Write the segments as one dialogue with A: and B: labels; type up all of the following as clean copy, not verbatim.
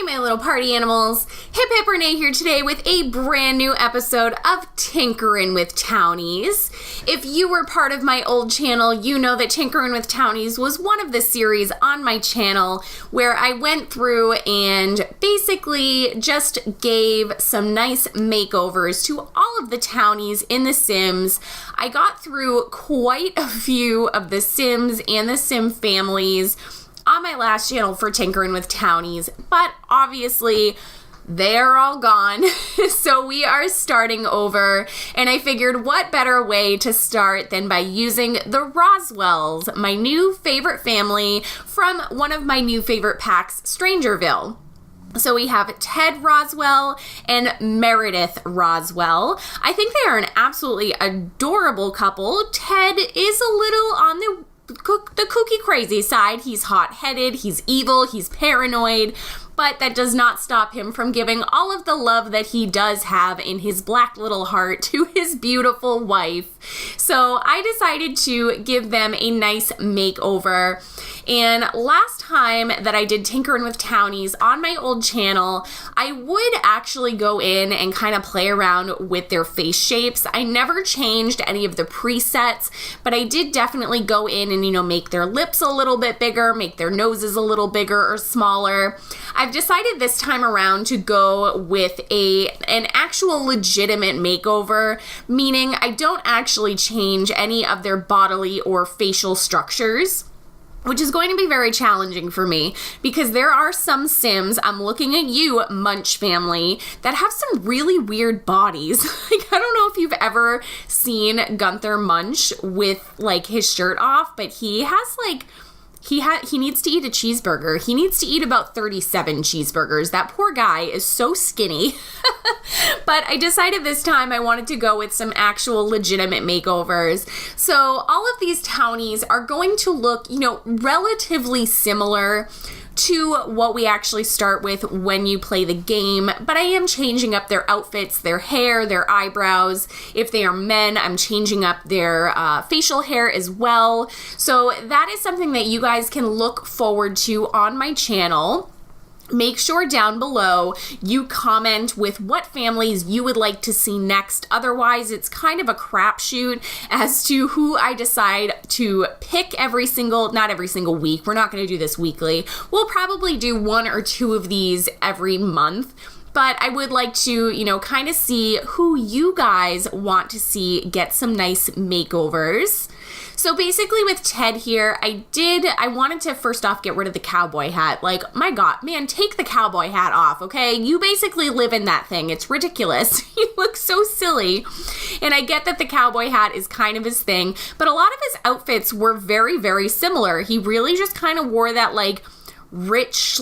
A: my little party animals. Hiphiprenee here today with a brand new episode of Tinkerin With Townies. If you were part of my old channel, you know that Tinkerin With Townies was one of the series on my channel where I went through and basically just gave some nice makeovers to all of the townies in The Sims. I got through quite a few of the Sims and the Sim families on my last channel for Tinkerin With Townies, but obviously they're all gone. So we are starting over, and I figured what better way to start than by using the Roswells, my new favorite family from one of my new favorite packs, Strangerville. So we have Ted Roswell and Meredith Roswell. I think they are an absolutely adorable couple. Ted is a little on the kooky crazy side. He's hot-headed, he's evil, he's paranoid, but that does not stop him from giving all of the love that he does have in his black little heart to his beautiful wife. So I decided to give them a nice makeover. And last time that I did Tinkerin With Townies on my old channel, I would actually go in and kind of play around with their face shapes. I never changed any of the presets, but I did definitely go in and, make their lips a little bit bigger, make their noses a little bigger or smaller. I've decided this time around to go with an actual legitimate makeover, meaning I don't actually change any of their bodily or facial structures, which is going to be very challenging for me because there are some Sims, I'm looking at you, Munch family, that have some really weird bodies. I don't know if you've ever seen Gunther Munch with his shirt off, but he has he needs to eat a cheeseburger. He needs to eat about 37 cheeseburgers. That poor guy is so skinny. But I decided this time I wanted to go with some actual legitimate makeovers. So all of these townies are going to look, relatively similar to what we actually start with when you play the game, but I am changing up their outfits, their hair, their eyebrows. If they are men, I'm changing up their facial hair as well. So that is something that you guys can look forward to on my channel. Make sure down below you comment with what families you would like to see next. Otherwise, it's kind of a crapshoot as to who I decide to pick not every single week. We're not going to do this weekly. We'll probably do one or two of these every month. But I would like to, kind of see who you guys want to see get some nice makeovers. So basically with Ted here, I wanted to first off get rid of the cowboy hat. My God, man, take the cowboy hat off, okay? You basically live in that thing. It's ridiculous. You look so silly. And I get that the cowboy hat is kind of his thing, but a lot of his outfits were very, very similar. He really just kind of wore that rich,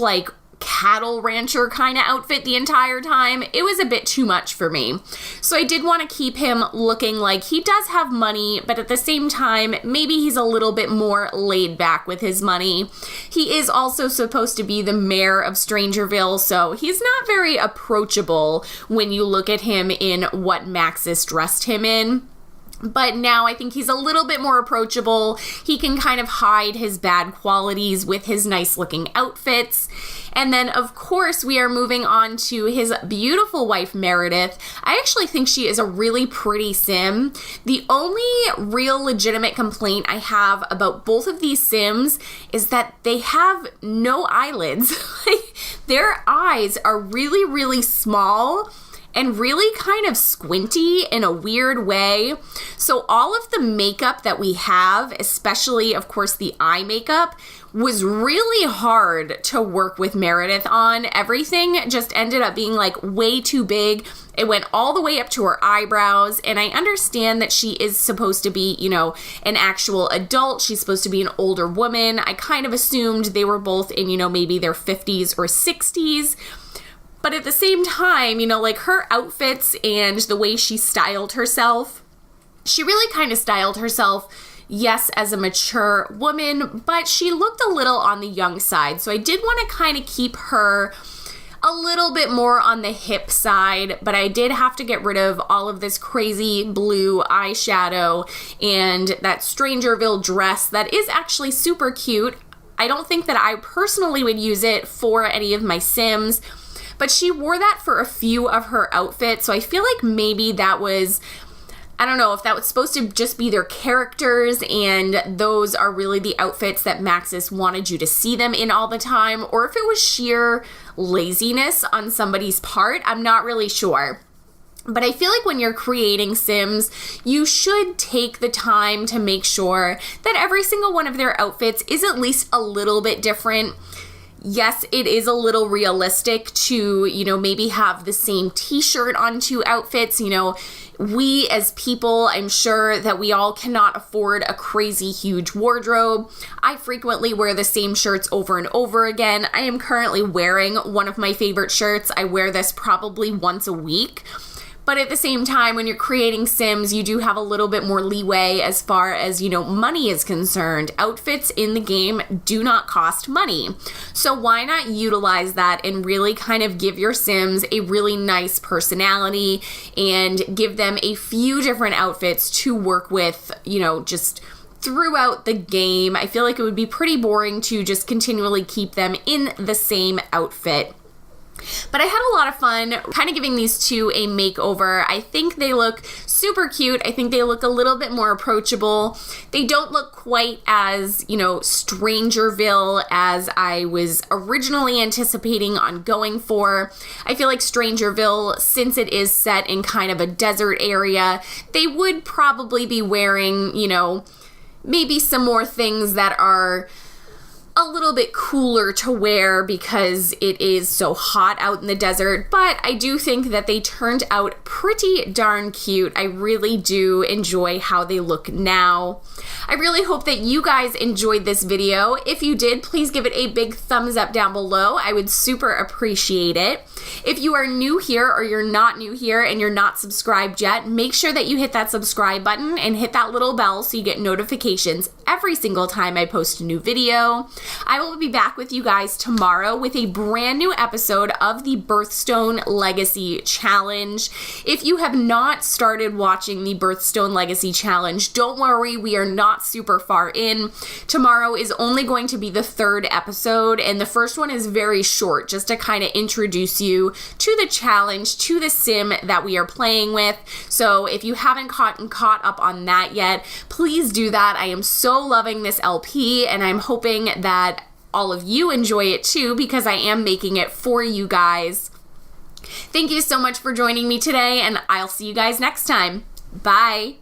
A: cattle rancher kind of outfit the entire time. It was a bit too much for me. So I did want to keep him looking like he does have money, but at the same time, maybe he's a little bit more laid back with his money. He is also supposed to be the mayor of Strangerville, so he's not very approachable when you look at him in what Maxis dressed him in. But now I think he's a little bit more approachable. He can kind of hide his bad qualities with his nice looking outfits. And then, of course, we are moving on to his beautiful wife, Meredith. I actually think she is a really pretty Sim. The only real legitimate complaint I have about both of these Sims is that they have no eyelids. Their eyes are really, really small and really kind of squinty in a weird way. So all of the makeup that we have, especially, of course, the eye makeup, was really hard to work with Meredith on. Everything just ended up being way too big. It went all the way up to her eyebrows, and I understand that she is supposed to be, an actual adult. She's supposed to be an older woman. I kind of assumed they were both in, maybe their 50s or 60s. But at the same time, her outfits and the way she styled herself, she really kind of styled herself, yes, as a mature woman, but she looked a little on the young side. So I did want to kind of keep her a little bit more on the hip side, but I did have to get rid of all of this crazy blue eyeshadow and that Strangerville dress that is actually super cute. I don't think that I personally would use it for any of my Sims, but she wore that for a few of her outfits, so I feel like maybe that was, I don't know if that was supposed to just be their characters and those are really the outfits that Maxis wanted you to see them in all the time, or if it was sheer laziness on somebody's part. I'm not really sure. But I feel like when you're creating Sims, you should take the time to make sure that every single one of their outfits is at least a little bit different. Yes, it is a little realistic to, maybe have the same t-shirt on two outfits. We as people, I'm sure that we all cannot afford a crazy huge wardrobe. I frequently wear the same shirts over and over again. I am currently wearing one of my favorite shirts. I wear this probably once a week. But at the same time, when you're creating Sims, you do have a little bit more leeway as far as, money is concerned. Outfits in the game do not cost money. So why not utilize that and really kind of give your Sims a really nice personality and give them a few different outfits to work with, just throughout the game. I feel like it would be pretty boring to just continually keep them in the same outfit. But I had a lot of fun kind of giving these two a makeover. I think they look super cute. I think they look a little bit more approachable. They don't look quite as, Strangerville as I was originally anticipating on going for. I feel like Strangerville, since it is set in kind of a desert area, they would probably be wearing, maybe some more things that are a little bit cooler to wear because it is so hot out in the desert, but I do think that they turned out pretty darn cute. I really do enjoy how they look now. I really hope that you guys enjoyed this video. If you did, please give it a big thumbs up down below. I would super appreciate it. If you are new here or you're not new here and you're not subscribed yet, make sure that you hit that subscribe button and hit that little bell so you get notifications every single time I post a new video. I will be back with you guys tomorrow with a brand new episode of the Birthstone Legacy Challenge. If you have not started watching the Birthstone Legacy Challenge, don't worry, we are not super far in. Tomorrow is only going to be the third episode, and the first one is very short, just to kind of introduce you to the challenge, to the sim that we are playing with. So if you haven't caught up on that yet, please do that. I am so loving this LP, and I'm hoping that all of you enjoy it too, because I am making it for you guys. Thank you so much for joining me today, and I'll see you guys next time. Bye.